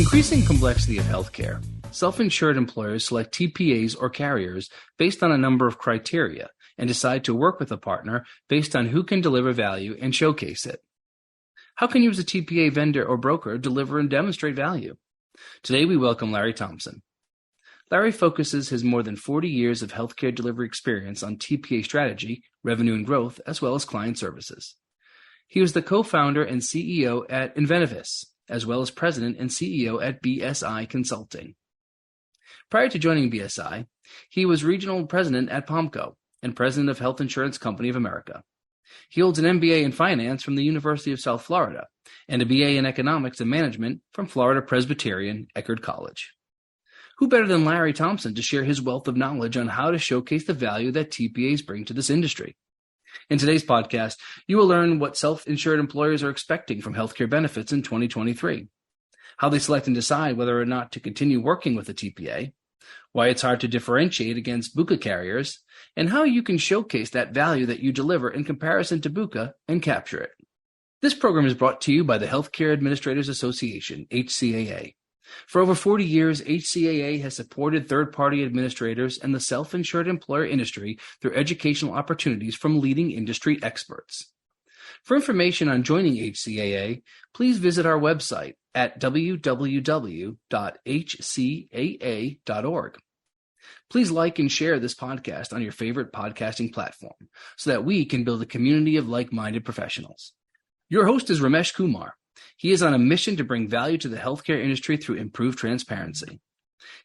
increasing complexity of healthcare, self-insured employers select TPAs or carriers based on a number of criteria and decide to work with a partner based on who can deliver value and showcase it. How can you as a TPA vendor or broker deliver and demonstrate value? Today we welcome Larry Thompson. Larry focuses his more than 40 years of healthcare delivery experience on TPA strategy, revenue and growth, as well as client services. He was the co-founder and CEO at Invenovis, as well as president and CEO at BSI Consulting. Prior to joining BSI, he was regional president at POMCO and president of Health Insurance Company of America. He holds an MBA in finance from the University of South Florida and a BA in economics and management from Florida Presbyterian Eckerd College. Who better than Larry Thompson to share his wealth of knowledge on how to showcase the value that TPAs bring to this industry? In today's podcast, you will learn what self-insured employers are expecting from healthcare benefits in 2023, how they select and decide whether or not to continue working with a TPA, why it's hard to differentiate against BUCA carriers, and how you can showcase that value that you deliver in comparison to BUCA and capture it. This program is brought to you by the Healthcare Administrators Association, HCAA. For over 40 years, HCAA has supported third-party administrators and the self-insured employer industry through educational opportunities from leading industry experts. For information on joining HCAA, please visit our website at www.hcaa.org. Please like and share this podcast on your favorite podcasting platform so that we can build a community of like-minded professionals. Your host is Ramesh Kumar. He is on a mission to bring value to the healthcare industry through improved transparency.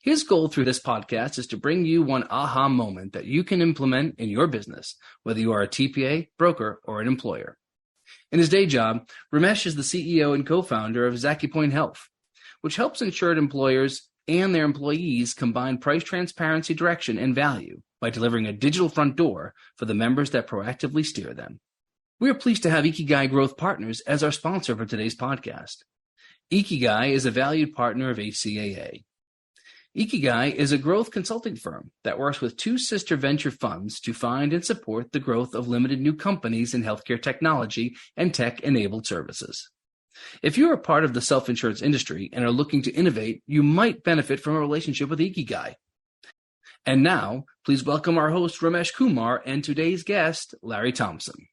His goal through this podcast is to bring you one aha moment that you can implement in your business, whether you are a TPA, broker, or an employer. In his day job, Ramesh is the CEO and co-founder of ZakiPoint Health, which helps insured employers and their employees combine price transparency, direction, and value by delivering a digital front door for the members that proactively steer them. We are pleased to have Ikigai Growth Partners as our sponsor for today's podcast. Ikigai is a valued partner of HCAA. Ikigai is a growth consulting firm that works with two sister venture funds to find and support the growth of limited new companies in healthcare technology and tech-enabled services. If you are part of the self-insurance industry and are looking to innovate, you might benefit from a relationship with Ikigai. And now, please welcome our host, Ramesh Kumar, and today's guest, Larry Thompson.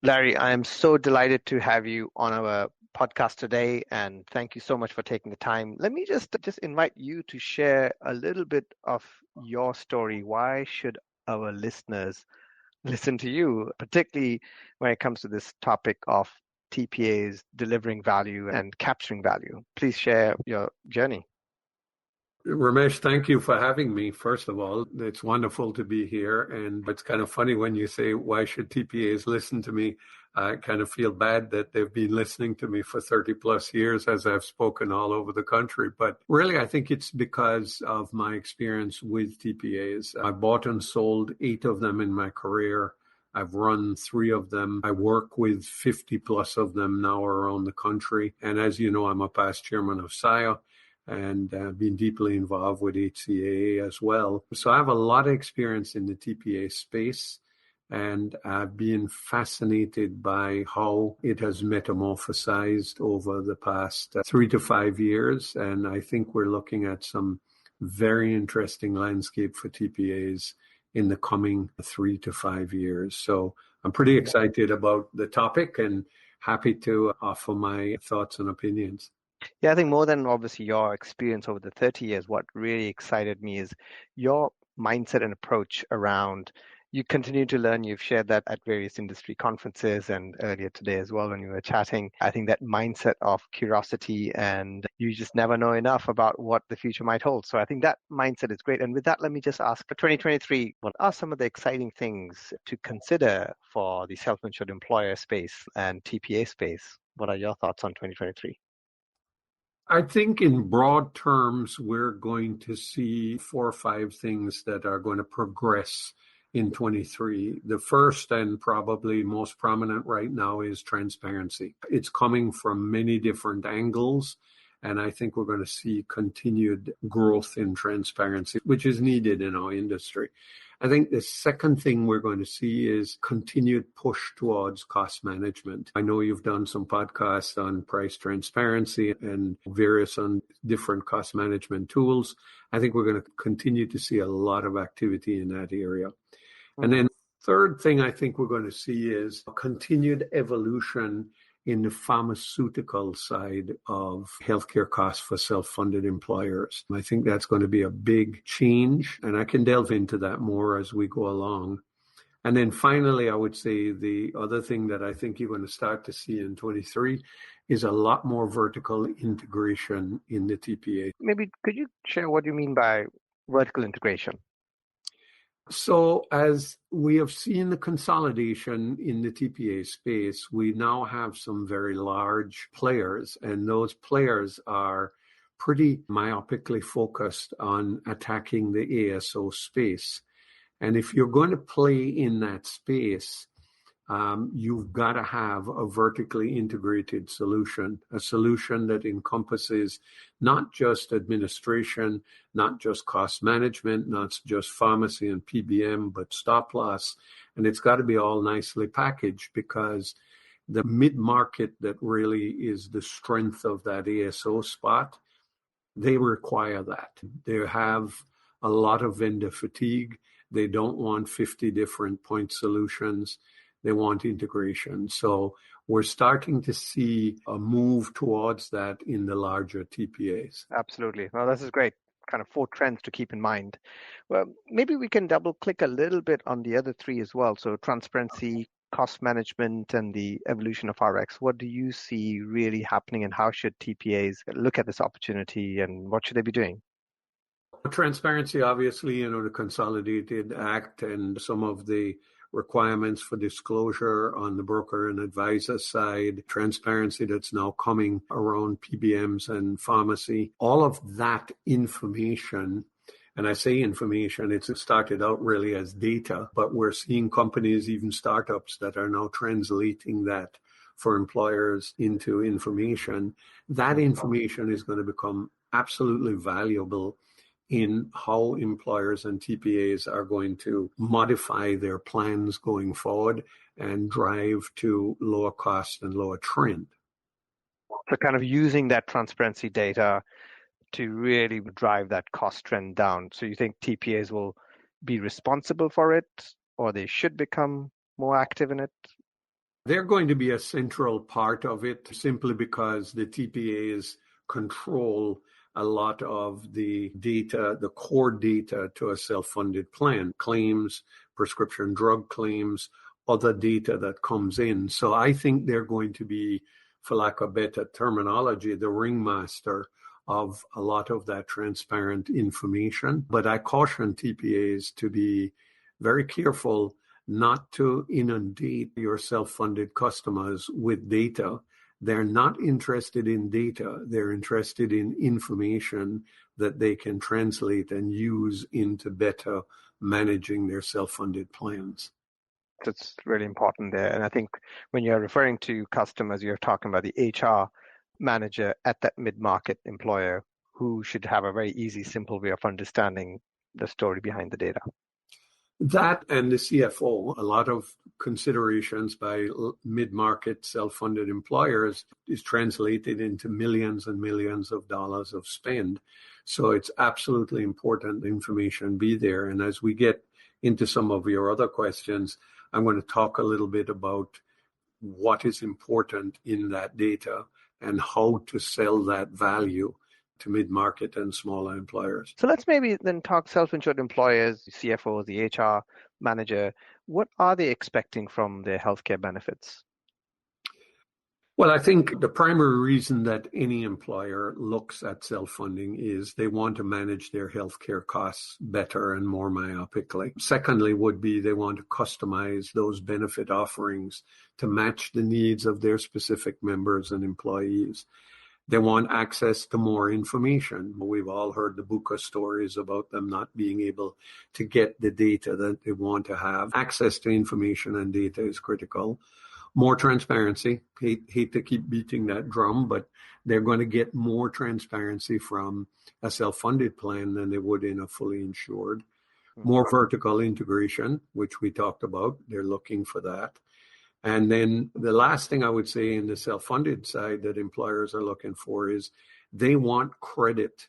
Larry, I am so delighted to have you on our podcast today, and thank you so much for taking the time. Let me just invite you to share a little bit of your story. Why should our listeners listen to you, particularly when it comes to this topic of TPAs delivering value and capturing value? Please share your journey. Ramesh, thank you for having me. First of all, it's wonderful to be here. And it's kind of funny when you say, why should TPAs listen to me? I kind of feel bad that they've been listening to me for 30 plus years as I've spoken all over the country. But really, I think it's because of my experience with TPAs. I bought and sold 8 of them in my career. I've run 3 of them. I work with 50 plus of them now around the country. And as you know, I'm a past chairman of SIA. And been deeply involved with HCAA as well. So I have a lot of experience in the TPA space, and I've been fascinated by how it has metamorphosized over the past 3 to 5 years. And I think we're looking at some very interesting landscape for TPAs in the coming 3 to 5 years. So I'm pretty excited about the topic and happy to offer my thoughts and opinions. Yeah, I think more than obviously your experience over the 30 years, what really excited me is your mindset and approach around you continue to learn. You've shared that at various industry conferences and earlier today as well when we were chatting. I think that mindset of curiosity and you just never know enough about what the future might hold. So I think that mindset is great. And with that, let me just ask for 2023, what are some of the exciting things to consider for the self-insured employer space and TPA space? What are your thoughts on 2023? I think in broad terms, we're going to see 4 or 5 things that are going to progress in 23. The first and probably most prominent right now is transparency. It's coming from many different angles, and I think we're going to see continued growth in transparency, which is needed in our industry. I think the second thing we're going to see is continued push towards cost management. I know you've done some podcasts on price transparency and various on different cost management tools. I think we're going to continue to see a lot of activity in that area. And then third thing I think we're going to see is a continued evolution in the pharmaceutical side of healthcare costs for self-funded employers. I think that's going to be a big change, and I can delve into that more as we go along. And then finally, I would say the other thing that I think you're going to start to see in 23 is a lot more vertical integration in the TPA. Maybe could you share what you mean by vertical integration? So as we have seen the consolidation in the TPA space, we now have some very large players, and those players are pretty myopically focused on attacking the ASO space. And if you're going to play in that space, you've got to have a vertically integrated solution, a solution that encompasses not just administration, not just cost management, not just pharmacy and PBM, but stop loss. And it's got to be all nicely packaged, because the mid-market that really is the strength of that ASO spot, they require that. They have a lot of vendor fatigue. They don't want 50 different point solutions. They want integration. So we're starting to see a move towards that in the larger TPAs. Absolutely. Well, this is great. Kind of 4 trends to keep in mind. Well, maybe we can double click a little bit on the other 3 as well. So transparency, cost management, and the evolution of RX. What do you see really happening, and how should TPAs look at this opportunity, and what should they be doing? Transparency, obviously, the Consolidated Act and some of the requirements for disclosure on the broker and advisor side, transparency that's now coming around PBMs and pharmacy, all of that information. And I say information, it's started out really as data, but we're seeing companies, even startups, that are now translating that for employers into information. That information is going to become absolutely valuable in how employers and TPAs are going to modify their plans going forward and drive to lower cost and lower trend. So kind of using that transparency data to really drive that cost trend down. So you think TPAs will be responsible for it, or they should become more active in it? They're going to be a central part of it, simply because the TPAs control a lot of the data, the core data to a self-funded plan, claims, prescription drug claims, other data that comes in. So I think they're going to be, for lack of better terminology, the ringmaster of a lot of that transparent information. But I caution TPAs to be very careful not to inundate your self-funded customers with data. They're not interested in data. They're interested in information that they can translate and use into better managing their self-funded plans. That's really important there. And I think when you're referring to customers, you're talking about the HR manager at that mid-market employer who should have a very easy, simple way of understanding the story behind the data. That and the CFO, a lot of considerations by mid-market self-funded employers is translated into millions and millions of dollars of spend. So it's absolutely important the information be there. And as we get into some of your other questions, I'm going to talk a little bit about what is important in that data and how to sell that value to mid-market and smaller employers. So let's maybe then talk self-insured employers, CFOs, the HR manager. What are they expecting from their healthcare benefits? Well, I think the primary reason that any employer looks at self-funding is they want to manage their healthcare costs better and more myopically. Secondly would be they want to customize those benefit offerings to match the needs of their specific members and employees. They want access to more information. We've all heard the Buka stories about them not being able to get the data that they want to have. Access to information and data is critical. More transparency. Hate to keep beating that drum, but they're going to get more transparency from a self-funded plan than they would in a fully insured. More vertical integration, which we talked about. They're looking for that. And then the last thing I would say in the self-funded side that employers are looking for is they want credit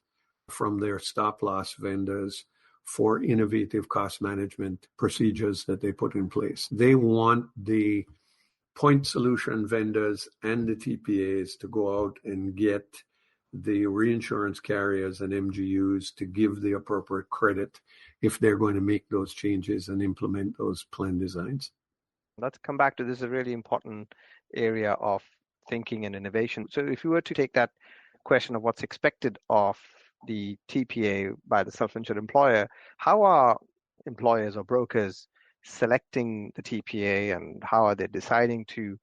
from their stop-loss vendors for innovative cost management procedures that they put in place. They want the point solution vendors and the TPAs to go out and get the reinsurance carriers and MGUs to give the appropriate credit if they're going to make those changes and implement those plan designs. Let's come back to this, a really important area of thinking and innovation. So if you were to take that question of what's expected of the TPA by the self-insured employer, how are employers or brokers selecting the TPA, and how are they deciding to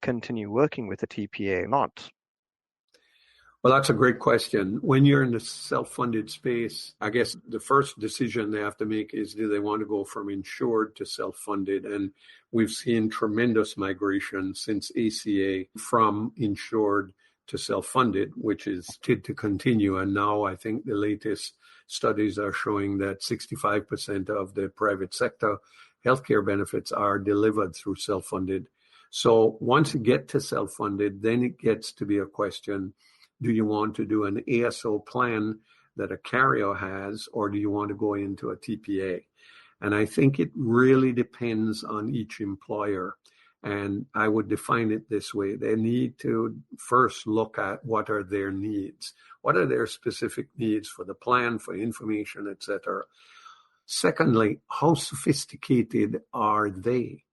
continue working with the TPA or not? Well, that's a great question. When you're in the self-funded space, I guess the first decision they have to make is, do they want to go from insured to self-funded? And we've seen tremendous migration since ACA from insured to self-funded, which is to continue. And now I think the latest studies are showing that 65% of the private sector healthcare benefits are delivered through self-funded. So once you get to self-funded, then it gets to be a question, do you want to do an ASO plan that a carrier has, or do you want to go into a TPA? And I think it really depends on each employer. And I would define it this way. They need to first look at what are their needs. What are their specific needs for the plan, for information, etc. Secondly, how sophisticated are they?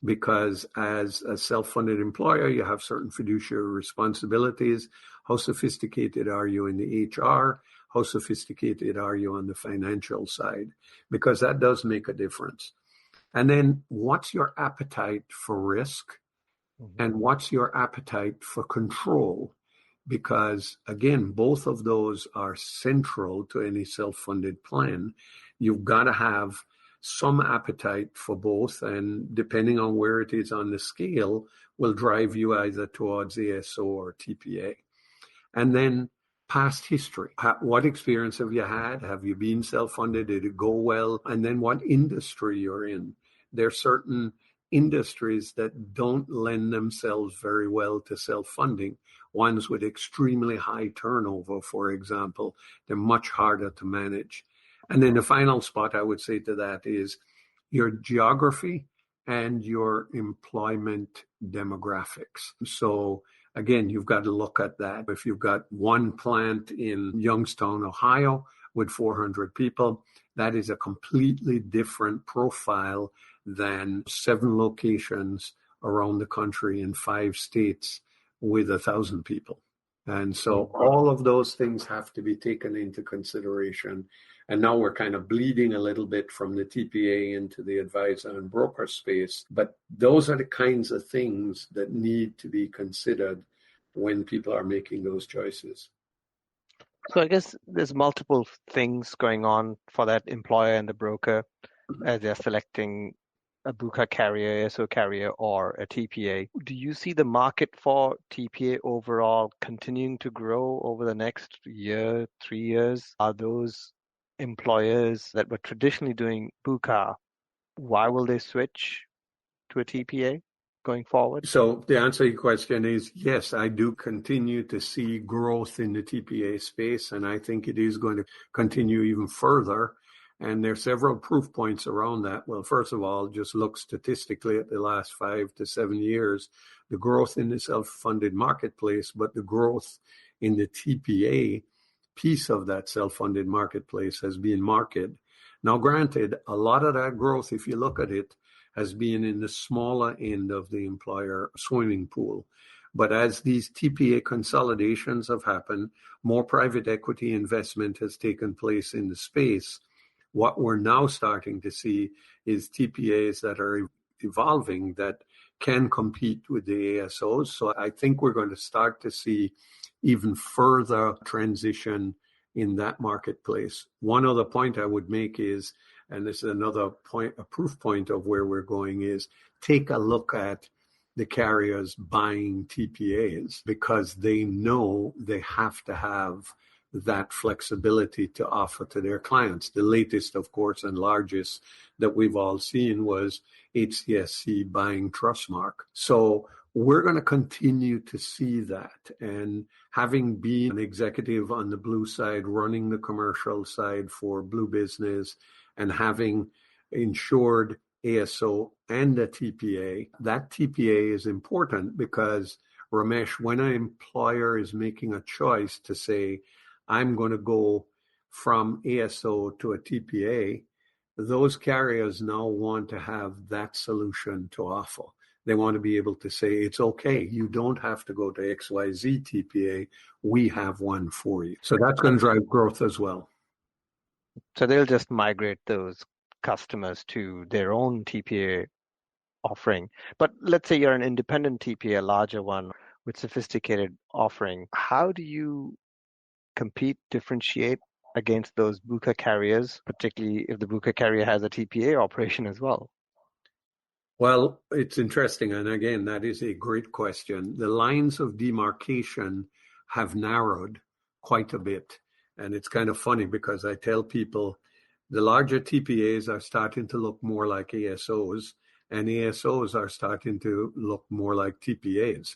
Because as a self-funded employer, you have certain fiduciary responsibilities. How sophisticated are you in the HR? How sophisticated are you on the financial side? Because that does make a difference. And then what's your appetite for risk? And what's your appetite for control? Because again, both of those are central to any self-funded plan. You've got to have some appetite for both, and depending on where it is on the scale, will drive you either towards ASO or TPA. And then past history. What experience have you had? Have you been self-funded? Did it go well? And then what industry you're in. There are certain industries that don't lend themselves very well to self-funding. Ones with extremely high turnover, for example, they're much harder to manage. And then the final spot I would say to that is your geography and your employment demographics. So again, you've got to look at that. If you've got one plant in Youngstown, Ohio, with 400 people, that is a completely different profile than 7 locations around the country in 5 states with 1,000 people. And so all of those things have to be taken into consideration. And now we're kind of bleeding a little bit from the TPA into the advisor and broker space. But those are the kinds of things that need to be considered when people are making those choices. So I guess there's multiple things going on for that employer and the broker as they're selecting a BUCA carrier, ASO carrier, or a TPA. Do you see the market for TPA overall continuing to grow over the next year, 3 years? Are those employers that were traditionally doing BUCA, why will they switch to a TPA going forward? So the answer to your question is yes, I do continue to see growth in the TPA space, and I think it is going to continue even further. And there are several proof points around that. Well, first of all, just look statistically at the last 5 to 7 years, the growth in the self-funded marketplace, but the growth in the TPA piece of that self-funded marketplace has been marked. Now, granted, a lot of that growth, if you look at it, has been in the smaller end of the employer swimming pool. But as these TPA consolidations have happened, more private equity investment has taken place in the space. What we're now starting to see is TPAs that are evolving that can compete with the ASOs. So I think we're going to start to see even further transition in that marketplace. One other point I would make is, and this is another point, a proof point of where we're going, is take a look at the carriers buying TPAs because they know they have to have that flexibility to offer to their clients. The latest, of course, and largest that we've all seen was HCSC buying Trustmark. So we're going to continue to see that. And having been an executive on the Blue side, running the commercial side for Blue Business, and having insured ASO and a TPA, that TPA is important because, Ramesh, when an employer is making a choice to say, I'm going to go from ASO to a TPA, those carriers now want to have that solution to offer. They want to be able to say, it's okay, you don't have to go to XYZ TPA, we have one for you. So that's going to drive growth as well. So they'll just migrate those customers to their own TPA offering. But let's say you're an independent TPA, a larger one with sophisticated offering. How do you compete, differentiate against those BUCA carriers, particularly if the BUCA carrier has a TPA operation as well? Well, it's interesting. And again, that is a great question. The lines of demarcation have narrowed quite a bit. And it's kind of funny because I tell people the larger TPAs are starting to look more like ASOs, and ASOs are starting to look more like TPAs.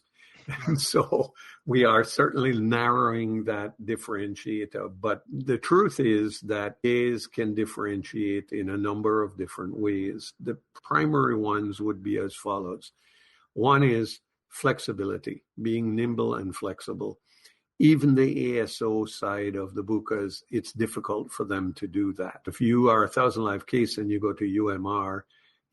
And so we are certainly narrowing that differentiator. But the truth is that A's can differentiate in a number of different ways. The primary ones would be as follows. One is flexibility, being nimble and flexible. Even the ASO side of the BUCAs, it's difficult for them to do that. If you are a 1,000 life case and you go to UMR,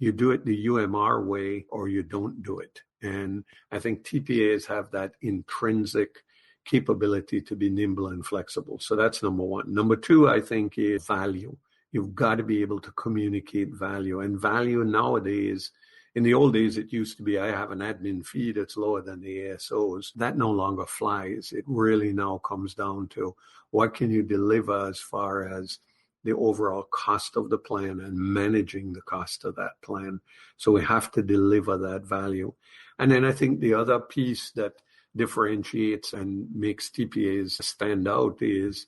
you do it the UMR way or you don't do it. And I think TPAs have that intrinsic capability to be nimble and flexible. So that's number one. Number two, I think, is value. You've got to be able to communicate value. And value nowadays, in the old days, it used to be, I have an admin fee that's lower than the ASOs. That no longer flies. It really now comes down to what can you deliver as far as the overall cost of the plan and managing the cost of that plan. So we have to deliver that value. And then I think the other piece that differentiates and makes TPAs stand out is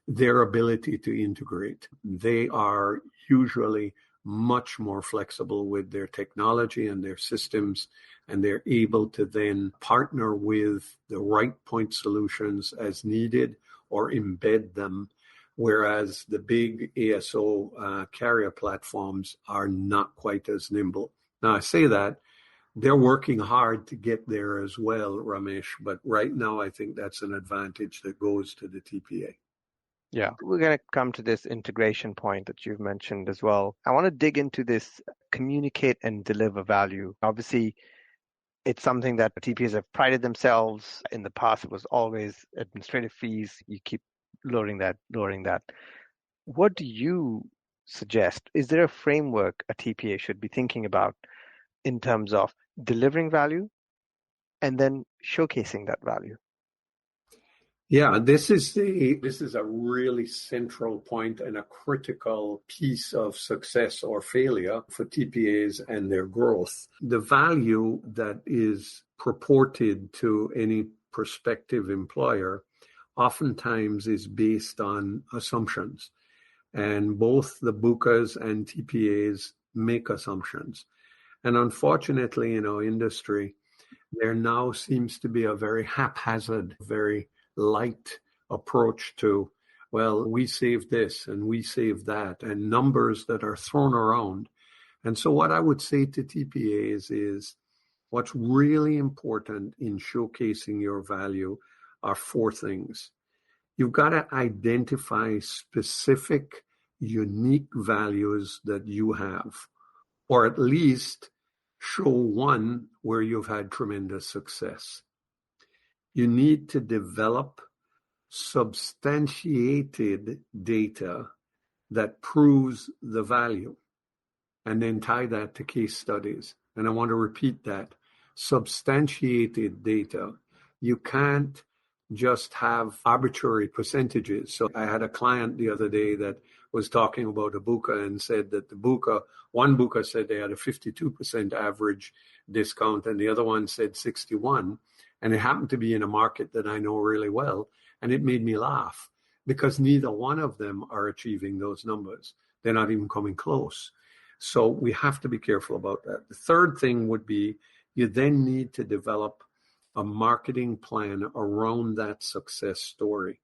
their ability to integrate. They are usually much more flexible with their technology and their systems, and they're able to then partner with the right point solutions as needed or embed them, whereas the big ASO carrier platforms are not quite as nimble. Now, I say that they're working hard to get there as well, Ramesh, but right now I think that's an advantage that goes to the TPA. Yeah, we're going to come to this integration point that you've mentioned as well. I want to dig into this communicate and deliver value. Obviously, it's something that TPAs have prided themselves. In the past, it was always administrative fees. You keep lowering that. What do you suggest? Is there a framework a TPA should be thinking about in terms of delivering value and then showcasing that value? Yeah, this is a really central point and a critical piece of success or failure for TPAs and their growth. The value that is purported to any prospective employer oftentimes is based on assumptions. And both the BUCAs and TPAs make assumptions. And unfortunately, in our industry, there now seems to be a very haphazard, very light approach to, well, we saved this and we saved that, and numbers that are thrown around. And so what I would say to TPAs is what's really important in showcasing your value are four things. You've got to identify specific, unique values that you have, or at least show one where you've had tremendous success. You need to develop substantiated data that proves the value, and then tie that to case studies. And I want to repeat that. Substantiated data. You can't just have arbitrary percentages. So I had a client the other day that was talking about a BUCA and said that one BUCA said they had a 52% average discount and the other one said 61%. And it happened to be in a market that I know really well. And it made me laugh because neither one of them are achieving those numbers. They're not even coming close. So we have to be careful about that. The third thing would be you then need to develop a marketing plan around that success story.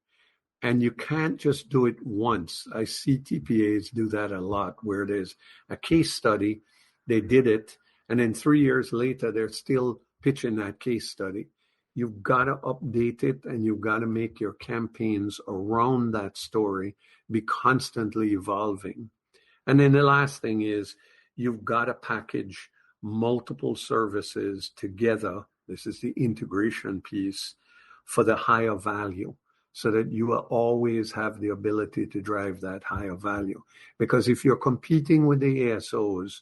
And you can't just do it once. I see TPAs do that a lot, where there's a case study, they did it, and then 3 years later, they're still pitching that case study. You've got to update it, and you've got to make your campaigns around that story be constantly evolving. And then the last thing is you've got to package multiple services together. This is the integration piece for the higher value, so that you will always have the ability to drive that higher value. Because if you're competing with the ASOs,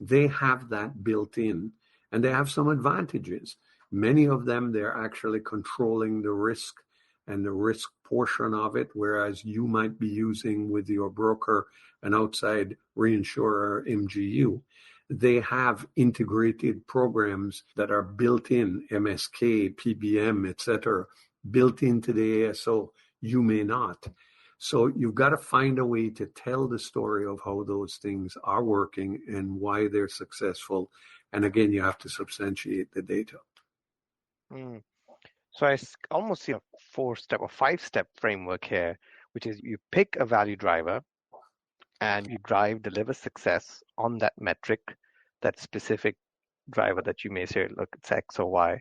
they have that built in, and they have some advantages. Many of them, they're actually controlling the risk and the risk portion of it, whereas you might be using with your broker an outside reinsurer, MGU. They have integrated programs that are built in, MSK, PBM, etc., built into the ASO. You may not. So you've got to find a way to tell the story of how those things are working and why they're successful. And again, you have to substantiate the data. So I almost see a 4-step or 5-step framework here, which is you pick a value driver and you deliver success on that metric, that specific driver that you may say, look, it's X or Y,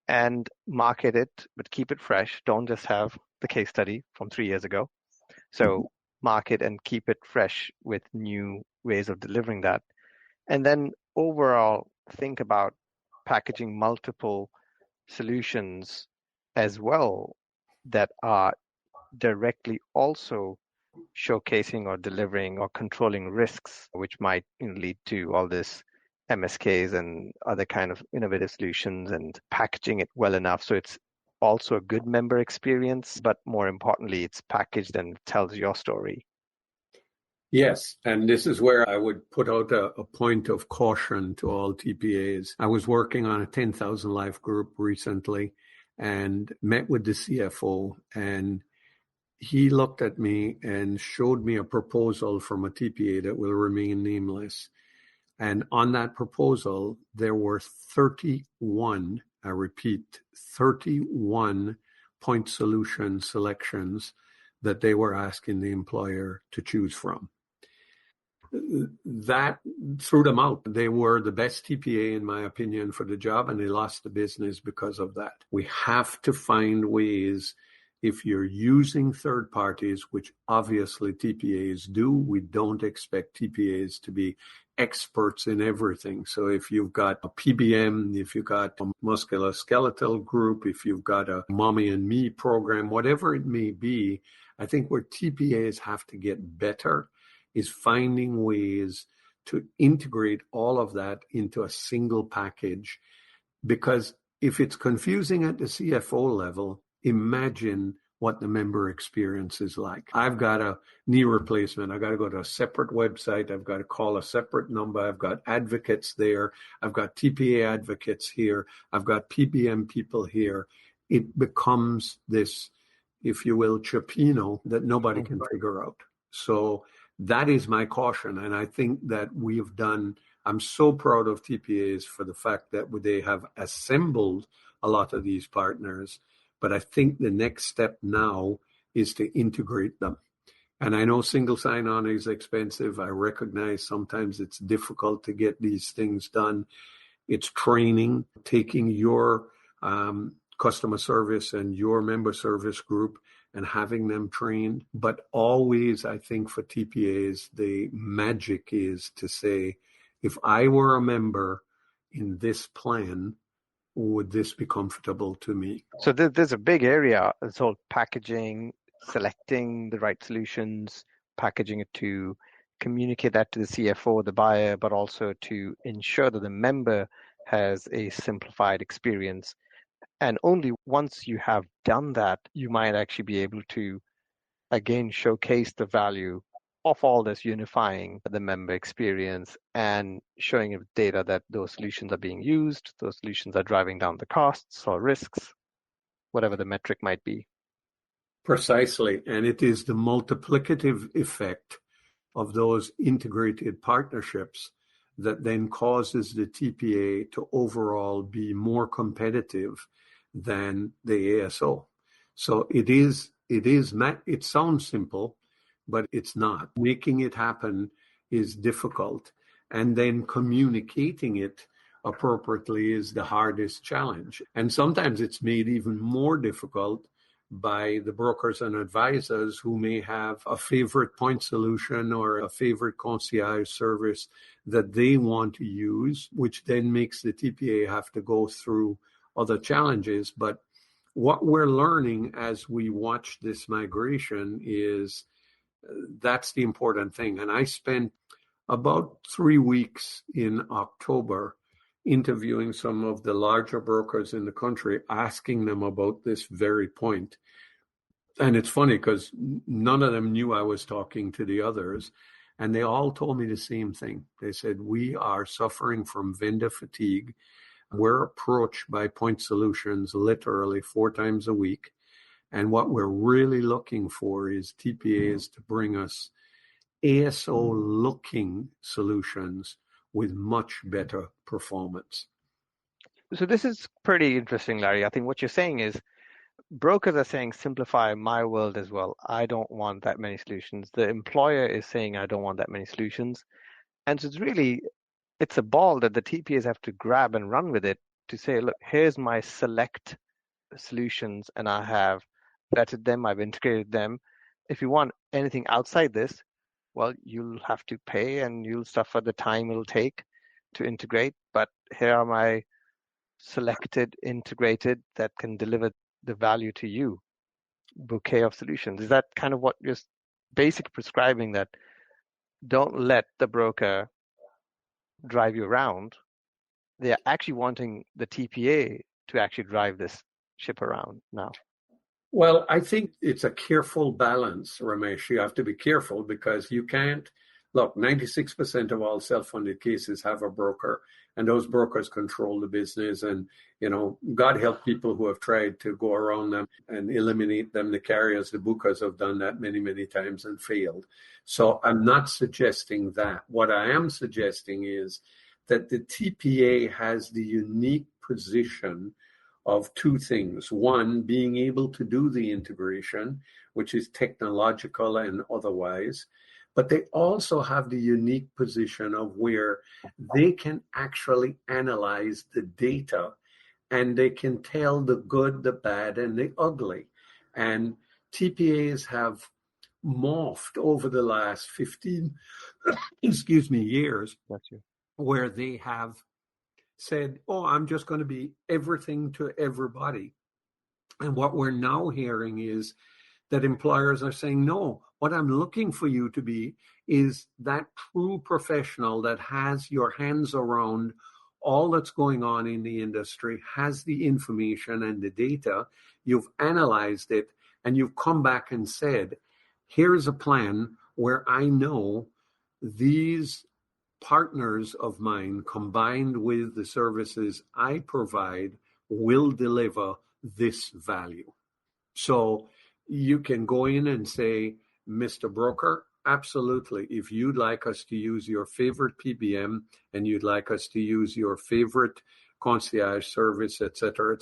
and market it, but keep it fresh. Don't just have the case study from 3 years ago. So market and keep it fresh with new ways of delivering that. And then overall, think about packaging multiple solutions as well that are directly also showcasing or delivering or controlling risks, which might lead to all this MSKs and other kind of innovative solutions, and packaging it well enough so it's also a good member experience, but more importantly, it's packaged and tells your story. Yes, and this is where I would put out a point of caution to all TPAs. I was working on a 10,000 life group recently and met with the CFO, and he looked at me and showed me a proposal from a TPA that will remain nameless. And on that proposal, there were 31, I repeat, 31 point solution selections that they were asking the employer to choose from. That threw them out. They were the best TPA, in my opinion, for the job, and they lost the business because of that. We have to find ways, if you're using third parties, which obviously TPAs do, we don't expect TPAs to be experts in everything. So if you've got a PBM, if you've got a musculoskeletal group, if you've got a Mommy and Me program, whatever it may be, I think where TPAs have to get better is finding ways to integrate all of that into a single package. Because if it's confusing at the CFO level, imagine what the member experience is like. I've got a knee replacement. I've got to go to a separate website. I've got to call a separate number. I've got advocates there. I've got TPA advocates here. I've got PBM people here. It becomes this, if you will, chipino that nobody can figure out. So that is my caution. And I think that we've done, I'm so proud of TPAs for the fact that they have assembled a lot of these partners. But I think the next step now is to integrate them. And I know single sign-on is expensive. I recognize sometimes it's difficult to get these things done. It's training, taking your customer service and your member service group and having them trained. But always, I think for TPAs, the magic is to say, if I were a member in this plan, would this be comfortable to me? So there's a big area. It's all packaging, selecting the right solutions, packaging it to communicate that to the CFO, the buyer, but also to ensure that the member has a simplified experience. And only once you have done that, you might actually be able to, again, showcase the value of all this, unifying the member experience and showing with data that those solutions are being used, those solutions are driving down the costs or risks, whatever the metric might be. Precisely. And it is the multiplicative effect of those integrated partnerships that then causes the TPA to overall be more competitive than the ASO. So it sounds simple, but it's not. Making it happen is difficult. And then communicating it appropriately is the hardest challenge. And sometimes it's made even more difficult by the brokers and advisors who may have a favorite point solution or a favorite concierge service that they want to use, which then makes the TPA have to go through other challenges. But what we're learning as we watch this migration is that's the important thing. And I spent about 3 weeks in October interviewing some of the larger brokers in the country, asking them about this very point. And it's funny because none of them knew I was talking to the others. And they all told me the same thing. They said, we are suffering from vendor fatigue. We're approached by point solutions literally 4 times a week. And what we're really looking for is TPAs to bring us ASO-looking solutions with much better performance. So this is pretty interesting, Larry. I think what you're saying is brokers are saying, simplify my world as well. I don't want that many solutions. The employer is saying, I don't want that many solutions. And so it's a ball that the TPAs have to grab and run with it to say, look, here's my select solutions, and I have vetted them, I've integrated them. If you want anything outside this, well, you'll have to pay and you'll suffer the time it'll take to integrate. But here are my selected, integrated that can deliver the value to you, bouquet of solutions. Is that kind of what you're basically prescribing, that don't let the broker drive you around? They're actually wanting the TPA to actually drive this ship around now. Well, I think it's a careful balance, Ramesh. You have to be careful because you can't, look, 96% of all self-funded cases have a broker, and those brokers control the business. And, God help people who have tried to go around them and eliminate them. The carriers, the bookers have done that many, many times and failed. So I'm not suggesting that. What I am suggesting is that the TPA has the unique position of 2 things. One, being able to do the integration, which is technological and otherwise, but they also have the unique position of where they can actually analyze the data and they can tell the good, the bad, and the ugly. And TPAs have morphed over the last 15 years, where they have said, I'm just going to be everything to everybody. And what we're now hearing is that employers are saying, no, what I'm looking for you to be is that true professional that has your hands around all that's going on in the industry, has the information and the data, you've analyzed it, and you've come back and said, here's a plan where I know these partners of mine combined with the services I provide will deliver this value. So you can go in and say, Mr. Broker, absolutely. If you'd like us to use your favorite PBM and you'd like us to use your favorite concierge service, et cetera,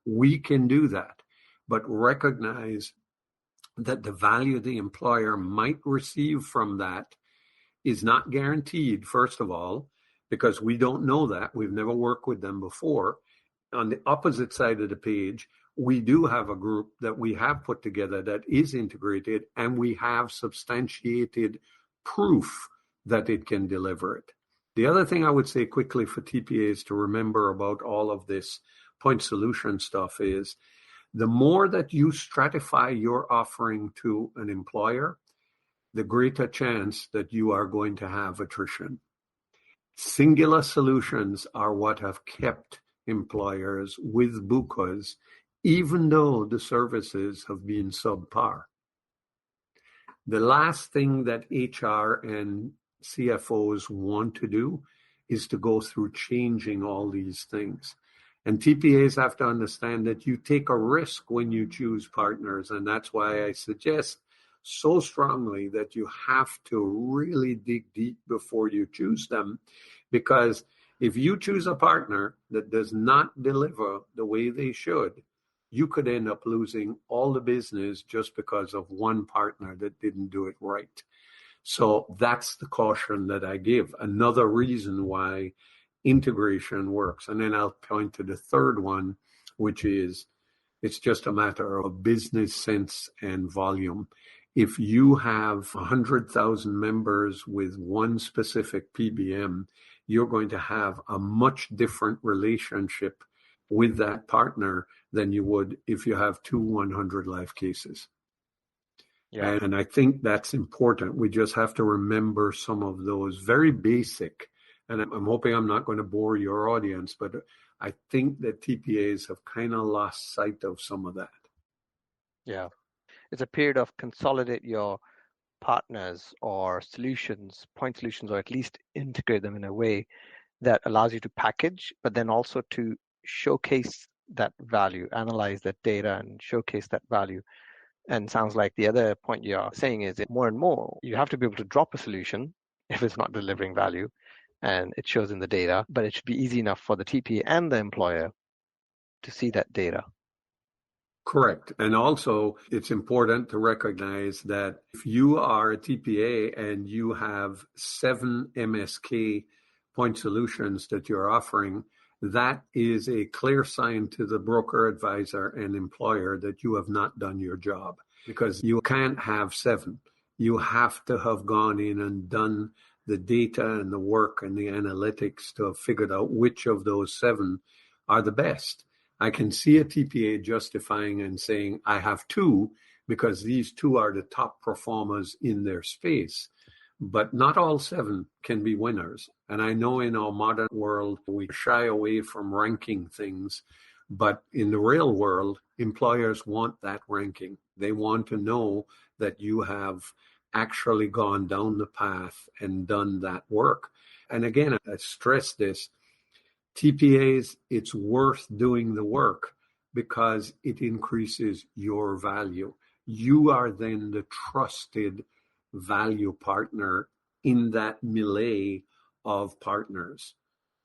we can do that. But recognize that the value the employer might receive from that is not guaranteed, first of all, because we don't know that. We've never worked with them before. On the opposite side of the page, we do have a group that we have put together that is integrated, and we have substantiated proof that it can deliver it. The other thing I would say quickly for TPAs to remember about all of this point solution stuff is the more that you stratify your offering to an employer, the greater chance that you are going to have attrition. Singular solutions are what have kept employers with BUCAs, even though the services have been subpar. The last thing that HR and CFOs want to do is to go through changing all these things. And TPAs have to understand that you take a risk when you choose partners. And that's why I suggest so strongly that you have to really dig deep before you choose them. Because if you choose a partner that does not deliver the way they should, you could end up losing all the business just because of one partner that didn't do it right. So that's the caution that I give. Another reason why integration works. And then I'll point to the third one, which is it's just a matter of business sense and volume. If you have 100,000 members with one specific PBM, you're going to have a much different relationship with that partner than you would if you have 100 life cases. Yeah. And I think that's important. We just have to remember some of those very basic, and I'm hoping I'm not going to bore your audience, but I think that TPAs have kind of lost sight of some of that. Yeah. It's a period of consolidate your partners or solutions, point solutions, or at least integrate them in a way that allows you to package, but then also to showcase that value, analyze that data and showcase that value. And sounds like the other point you're saying is that more and more, you have to be able to drop a solution if it's not delivering value, and it shows in the data, but it should be easy enough for the TPA and the employer to see that data. Correct. And also, it's important to recognize that if you are a TPA and you have 7 MSK point solutions that you're offering, that is a clear sign to the broker, advisor, and employer that you have not done your job, because you can't have 7. You have to have gone in and done the data and the work and the analytics to have figured out which of those 7 are the best. I can see a TPA justifying and saying, I have 2 because these 2 are the top performers in their space. But not all 7 can be winners. And I know in our modern world, we shy away from ranking things. But in the real world, employers want that ranking. They want to know that you have actually gone down the path and done that work. And again, I stress this. TPAs, it's worth doing the work because it increases your value. You are then the trusted value partner in that melee of partners.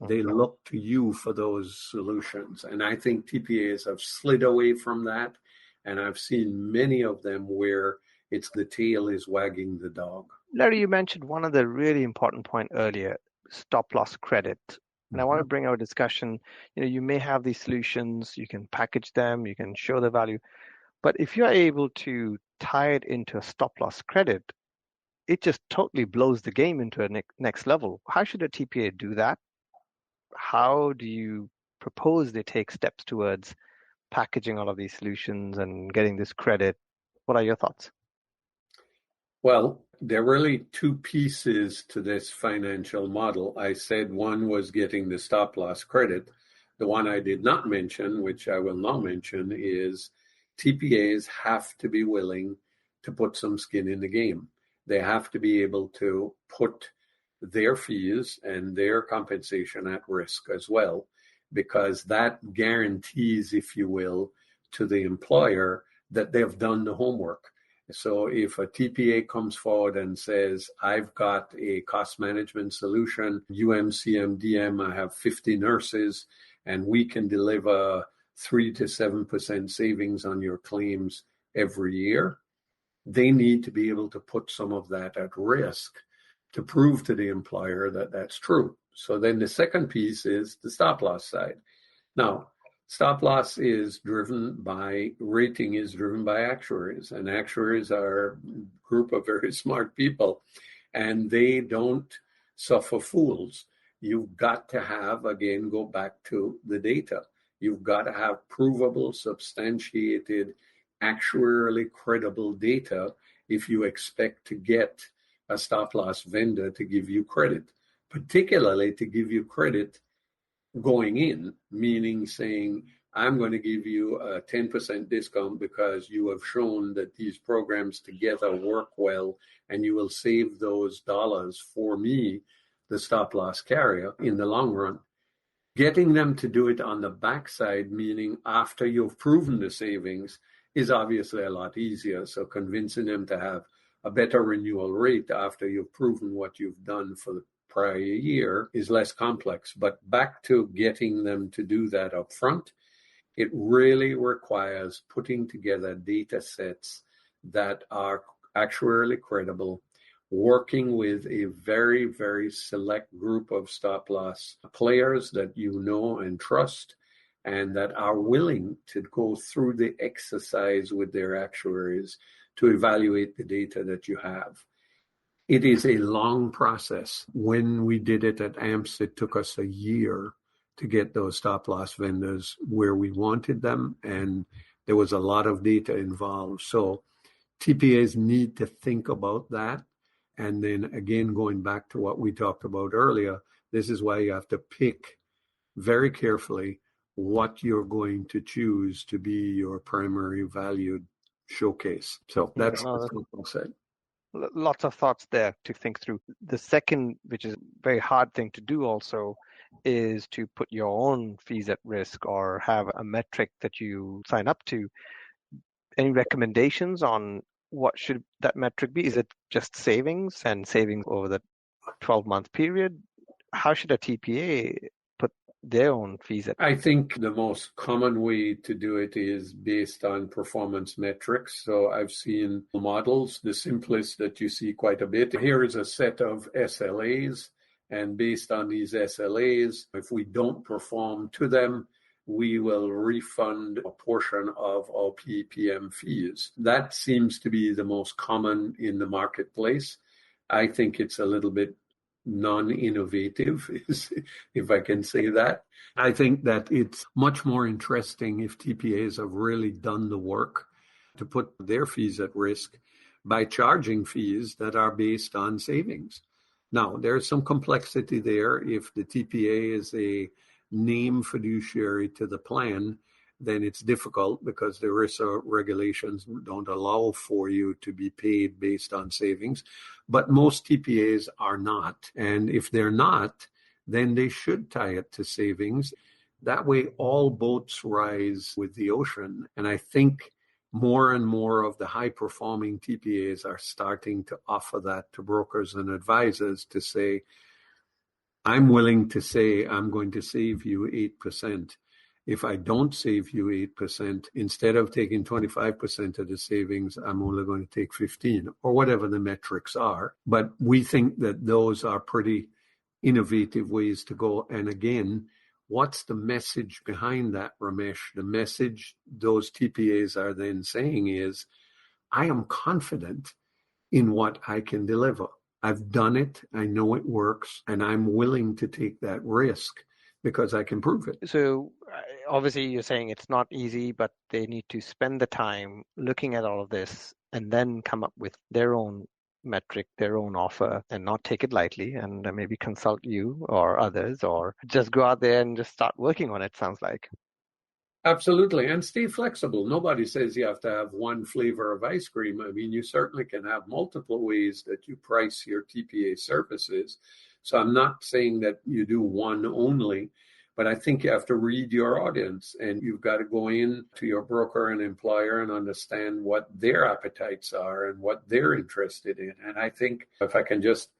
They look to you for those solutions. And I think TPAs have slid away from that. And I've seen many of them where it's the tail is wagging the dog. Larry, you mentioned one of the really important point earlier, stop loss credit. And I want to bring our discussion, you may have these solutions, you can package them, you can show the value, but if you're able to tie it into a stop loss credit, it just totally blows the game into a next level. How should a TPA do that? How do you propose they take steps towards packaging all of these solutions and getting this credit? What are your thoughts? Well, there are really 2 pieces to this financial model. I said one was getting the stop loss credit. The one I did not mention, which I will now mention, is TPAs have to be willing to put some skin in the game. They have to be able to put their fees and their compensation at risk as well, because that guarantees, if you will, to the employer that they've done the homework. So if a TPA comes forward and says, I've got a cost management solution, UMCMDM, I have 50 nurses, and we can deliver 3 to 7% savings on your claims every year, they need to be able to put some of that at risk to prove to the employer that that's true. So then the second piece is the stop loss side. Now, stop loss is driven by, rating is driven by actuaries, and actuaries are a group of very smart people, and they don't suffer fools. You've got to have, again, go back to the data. You've got to have provable, substantiated, actuarially credible data if you expect to get a stop loss vendor to give you credit, particularly to give you credit going in, meaning saying, I'm going to give you a 10% discount because you have shown that these programs together work well, and you will save those dollars for me, the stop loss carrier, in the long run. Getting them to do it on the backside, meaning after you've proven the savings, is obviously a lot easier. So convincing them to have a better renewal rate after you've proven what you've done for the prior year is less complex. But back to getting them to do that up front, it really requires putting together data sets that are actuarially credible, working with a very, very select group of stop loss players that you know and trust, and that are willing to go through the exercise with their actuaries to evaluate the data that you have. It is a long process. When we did it at AMPS, it took us a year to get those stop loss vendors where we wanted them, and there was a lot of data involved. So TPAs need to think about that. And then again, going back to what we talked about earlier, this is why you have to pick very carefully what you're going to choose to be your primary valued showcase. So that's the simple set. Lots of thoughts there to think through. The second, which is a very hard thing to do also, is to put your own fees at risk or have a metric that you sign up to. Any recommendations on what should that metric be? Is it just savings and savings over the 12-month period? How should a TPA put their own fees at risk? I think the most common way to do it is based on performance metrics. So I've seen models, the simplest that you see quite a bit. Here is a set of SLAs, and based on these SLAs, if we don't perform to them, we will refund a portion of our PEPM fees. That seems to be the most common in the marketplace. I think it's a little bit non-innovative, if I can say that. I think that it's much more interesting if TPAs have really done the work to put their fees at risk by charging fees that are based on savings. Now, there's some complexity there. If the TPA is a name fiduciary to the plan, then it's difficult because the ERISA regulations don't allow for you to be paid based on savings. But most TPAs are not. And if they're not, then they should tie it to savings. That way, all boats rise with the ocean. And I think more and more of the high-performing TPAs are starting to offer that to brokers and advisors to say, I'm willing to say I'm going to save you 8%. If I don't save you 8%, instead of taking 25% of the savings, I'm only going to take 15 or whatever the metrics are. But we think that those are pretty innovative ways to go. And again, what's the message behind that, Ramesh? The message those TPAs are then saying is, I am confident in what I can deliver. I've done it, I know it works, and I'm willing to take that risk because I can prove it. So obviously you're saying it's not easy, but they need to spend the time looking at all of this and then come up with their own metric, their own offer, and not take it lightly, and maybe consult you or others, or just go out there and just start working on it, sounds like. Absolutely. And stay flexible. Nobody says you have to have one flavor of ice cream. I mean, you certainly can have multiple ways that you price your TPA services. So I'm not saying that you do one only, but I think you have to read your audience, and you've got to go in to your broker and employer and understand what their appetites are and what they're interested in. And I think, if I can just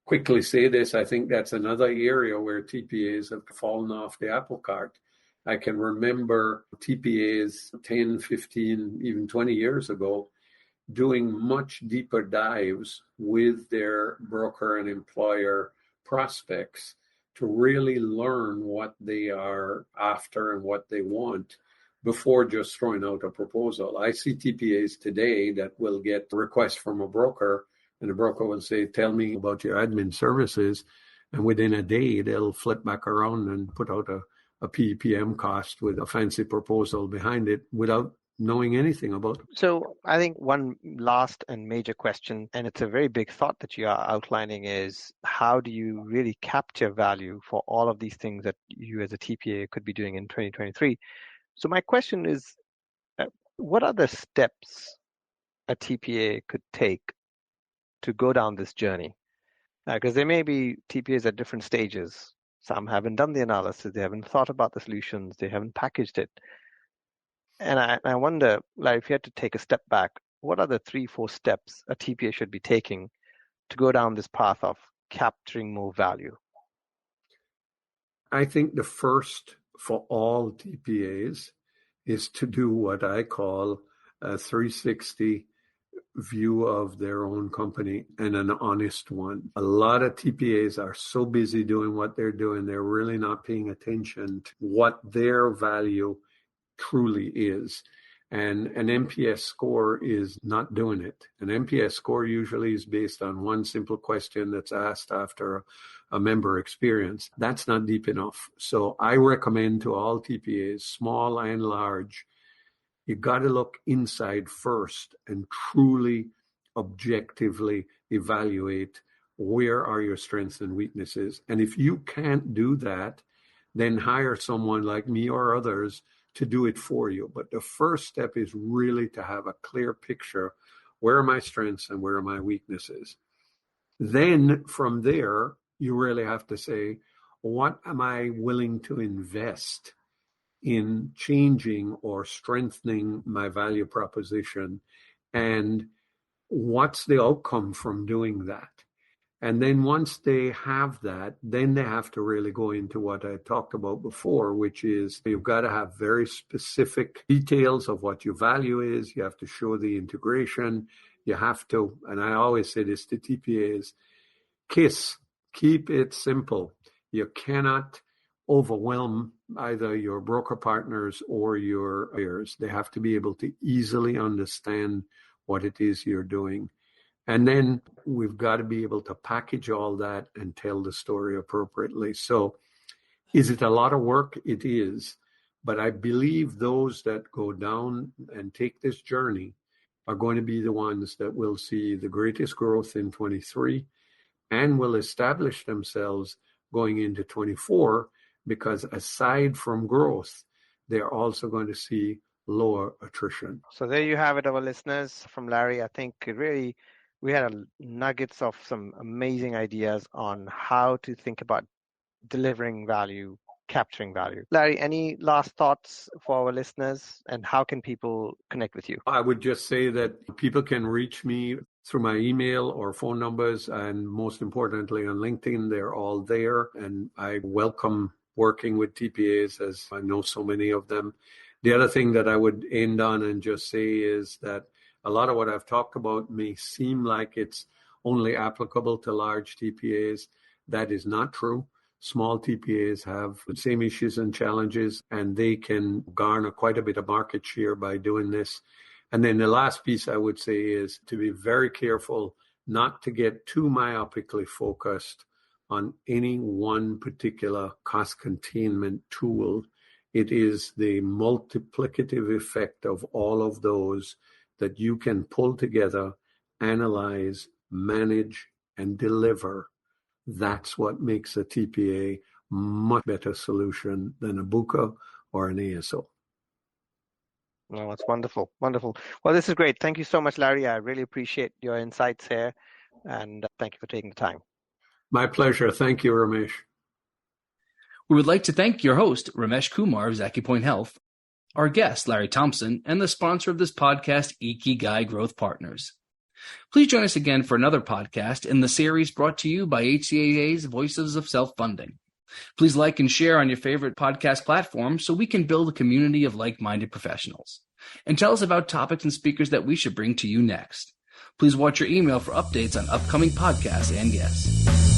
quickly say this, I think that's another area where TPAs have fallen off the apple cart. I can remember TPAs 10, 15, even 20 years ago doing much deeper dives with their broker and employer prospects to really learn what they are after and what they want before just throwing out a proposal. I see TPAs today that will get requests from a broker, and the broker will say, tell me about your admin services. And within a day, they'll flip back around and put out a PEPM cost with a fancy proposal behind it without knowing anything about it. So I think one last and major question, and it's a very big thought that you are outlining, is how do you really capture value for all of these things that you as a TPA could be doing in 2023? So my question is, what are the steps a TPA could take to go down this journey? Because there may be TPAs at different stages Some haven't done the analysis. They haven't thought about the solutions. They haven't packaged it. And I wonder, like, if you had to take a step back, what are the 3-4 steps a TPA should be taking to go down this path of capturing more value? I think the first for all TPAs is to do what I call a 360 view of their own company, and an honest one. A lot of TPAs are so busy doing what they're doing, they're really not paying attention to what their value truly is. And an NPS score is not doing it. An NPS score usually is based on one simple question that's asked after a member experience. That's not deep enough. So I recommend to all TPAs, small and large, you got to look inside first and truly objectively evaluate where are your strengths and weaknesses. And if you can't do that, then hire someone like me or others to do it for you. But the first step is really to have a clear picture. Where are my strengths and where are my weaknesses? Then from there, you really have to say, what am I willing to invest in changing or strengthening my value proposition? And what's the outcome from doing that? And then once they have that, then they have to really go into what I talked about before, which is you've got to have very specific details of what your value is. You have to show the integration. You have to, and I always say this to TPAs, keep it simple. You cannot overwhelm either your broker partners or your buyers. They have to be able to easily understand what it is you're doing. And then we've got to be able to package all that and tell the story appropriately. So is it a lot of work? It is. But I believe those that go down and take this journey are going to be the ones that will see the greatest growth in 23 and will establish themselves going into 24, because aside from growth, they're also going to see lower attrition. So there you have it, our listeners. From Larry, I think really we had nuggets of some amazing ideas on how to think about delivering value, capturing value. Larry, any last thoughts for our listeners, and how can people connect with you? I would just say that people can reach me through my email or phone numbers, and most importantly on LinkedIn. They're all there, and I welcome working with TPAs, as I know so many of them. The other thing that I would end on and just say is that a lot of what I've talked about may seem like it's only applicable to large TPAs. That is not true. Small TPAs have the same issues and challenges, and they can garner quite a bit of market share by doing this. And then the last piece I would say is to be very careful not to get too myopically focused on any one particular cost containment tool. It is the multiplicative effect of all of those that you can pull together, analyze, manage, and deliver. That's what makes a TPA much better solution than a BUCA or an ASO. Oh, that's wonderful. Wonderful. Well, this is great. Thank you so much, Larry. I really appreciate your insights here, and thank you for taking the time. My pleasure. Thank you, Ramesh. We would like to thank your host, Ramesh Kumar of ZakiPoint Health, our guest, Larry Thompson, and the sponsor of this podcast, Ikigai Growth Partners. Please join us again for another podcast in the series brought to you by HCAA's Voices of Self-Funding. Please like and share on your favorite podcast platform so we can build a community of like-minded professionals. And tell us about topics and speakers that we should bring to you next. Please watch your email for updates on upcoming podcasts and guests.